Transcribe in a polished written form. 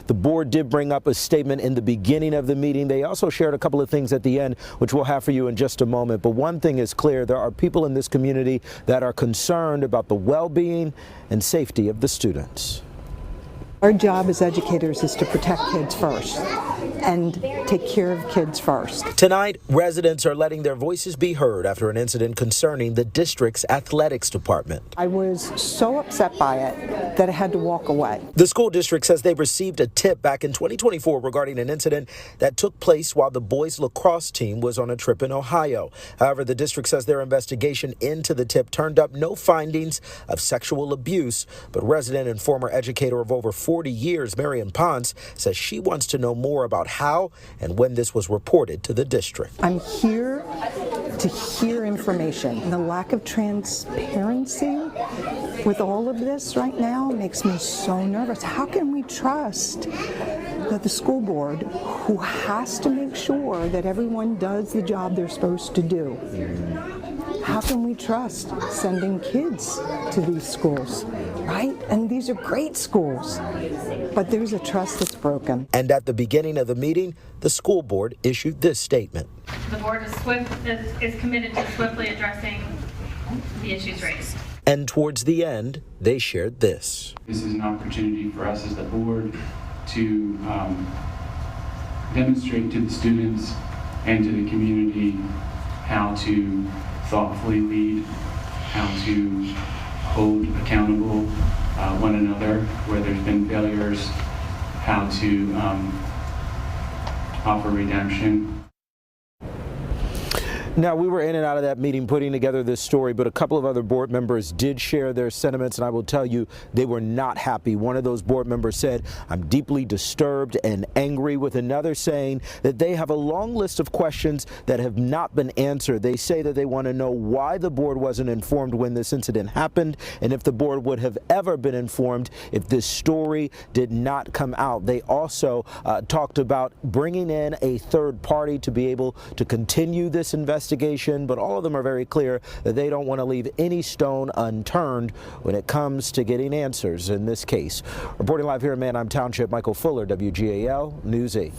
The board did bring up a statement in the beginning of the meeting. They also shared a couple of things at the end, which we'll have for you in just a moment. But one thing is clear, there are people in this community that are concerned about the well-being and safety of the students. Our job as educators is to protect kids first and take care of kids first. Tonight, residents are letting their voices be heard after an incident concerning the district's athletics department. I was so upset by it that I had to walk away. The school district says they received a tip back in 2024 regarding an incident that took place while the boys lacrosse team was on a trip in Ohio. However, the district says their investigation into the tip turned up no findings of sexual abuse, but resident and former educator of over 40 years, Marion Ponce, says she wants to know more about how and when this was reported to the district. I'm here to hear information. The lack of transparency with all of this right now makes me so nervous. How can we trust that the school board, who has to make sure that everyone does the job they're supposed to do, how can we trust sending kids to these schools, right? And these are great schools, but there's a trust that's broken. And at the beginning of the meeting, the school board issued this statement. The board is committed to swiftly addressing the issues raised. And towards the end, they shared this. This is an opportunity for us as the board to demonstrate to the students and to the community how to thoughtfully lead, how to hold accountable one another where there's been failures, how to offer redemption. Now, we were in and out of that meeting putting together this story, but a couple of other board members did share their sentiments, and I will tell you, they were not happy. One of those board members said, "I'm deeply disturbed and angry," with another saying that they have a long list of questions that have not been answered. They say that they want to know why the board wasn't informed when this incident happened, and if the board would have ever been informed if this story did not come out. They also talked about bringing in a third party to be able to continue this investigation, but all of them are very clear that they don't want to leave any stone unturned when it comes to getting answers in this case. Reporting live here in Manheim Township, Michael Fuller, WGAL News 8.